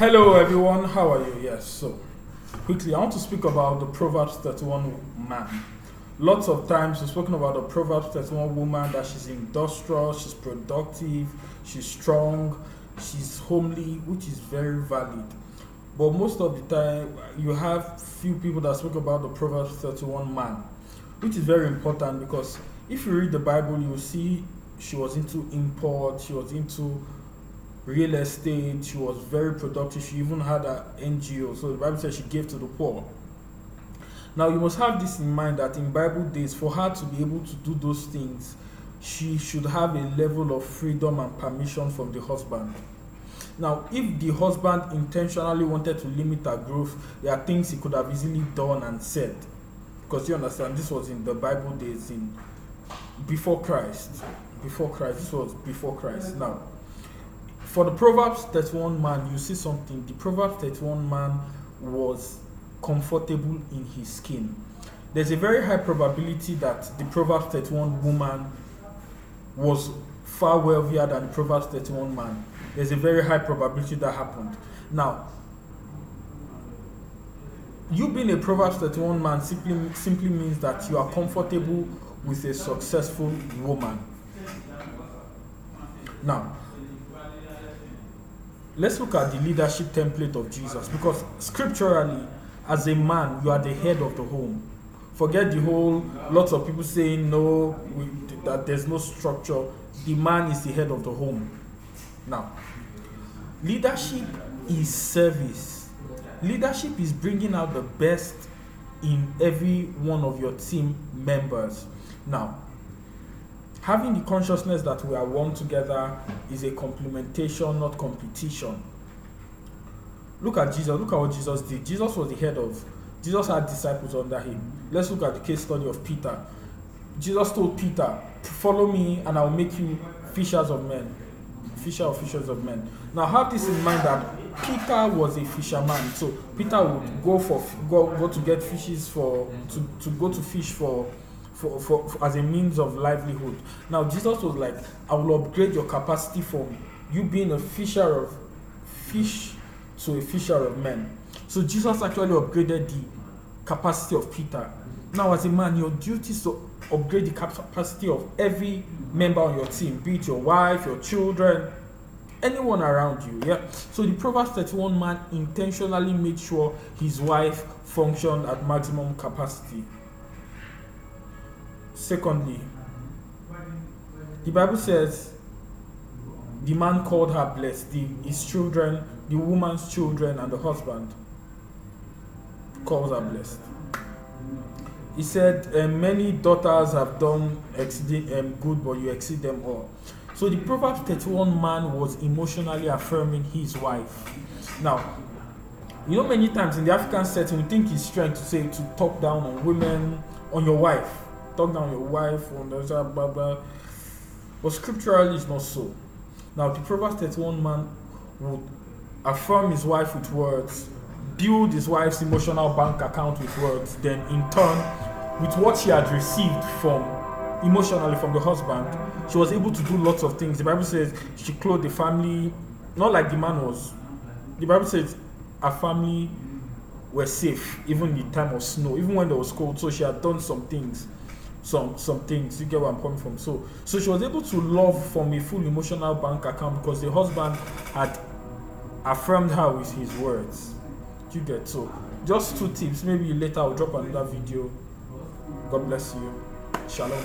Hello everyone, how are you? Yes, so quickly, I want to speak about the Proverbs 31 man. Lots of times we've spoken about the Proverbs 31 woman, that she's industrious, she's productive, she's strong, she's homely, which is very valid. But most of the time, you have few people that speak about the Proverbs 31 man, which is very important because if you read the Bible, you'll see she was into import, she was into real estate, she was very productive, she even had an NGO. So the Bible says she gave to the poor. Now you must have this in mind that in Bible days, for her to be able to do those things, she should have a level of freedom and permission from the husband. Now, if the husband intentionally wanted to limit her growth, there are things he could have easily done and said. Because you understand, this was in the Bible days, in before Christ. This was before Christ. Now, for the Proverbs 31 man, you see something. The Proverbs 31 man was comfortable in his skin. There's a very high probability that the Proverbs 31 woman was far wealthier than the Proverbs 31 man. There's a very high probability that happened. Now, you being a Proverbs 31 man simply means that you are comfortable with a successful woman. Now, let's look at the leadership template of Jesus, because scripturally, as a man, you are the head of the home. Forget the whole, lots of people saying no, that there's no structure. The man is the head of the home. Now, leadership is service. Leadership is bringing out the best in every one of your team members. Now, having the consciousness that we are one together is a complementation, not competition. Look at Jesus. Look at what Jesus did. Jesus was the head of. Jesus had disciples under him. Let's look at the case study of Peter. Jesus told Peter, "Follow me, and I will make you fishers of men." Fishers of men. Now have this in mind that Peter was a fisherman. So Peter would go to get fishes to go to fish for as a means of livelihood. Now Jesus was like, I will upgrade your capacity from you being a fisher of fish to a fisher of men. So Jesus actually upgraded the capacity of Peter. Now as a man, your duty is to upgrade the capacity of every member on your team, be it your wife, your children, anyone around you. Yeah. So the Proverbs 31 man intentionally made sure his wife functioned at maximum capacity. Secondly, the Bible says the man called her blessed, his children, the woman's children, and the husband calls her blessed. He said, many daughters have done exceeding good, but you exceed them all. So the Proverbs 31 man was emotionally affirming his wife. Now, you know, many times in the African setting, we think it's strength to talk down on women, on your wife. Talk down on your wife, on the blah blah. But scripturally, it's not so. Now, the Proverbs 31 man would affirm his wife with words, build his wife's emotional bank account with words, then in turn, with what she had received from emotionally from the husband, she was able to do lots of things. The Bible says she clothed the family, not like the man was. The Bible says her family were safe even in the time of snow, even when there was cold. So she had done some things. Some things, you get where I'm coming from. So she was able to love from a full emotional bank account because the husband had affirmed her with his words. You get? So just 2 tips. Maybe later I'll drop another video. God bless you. Shalom.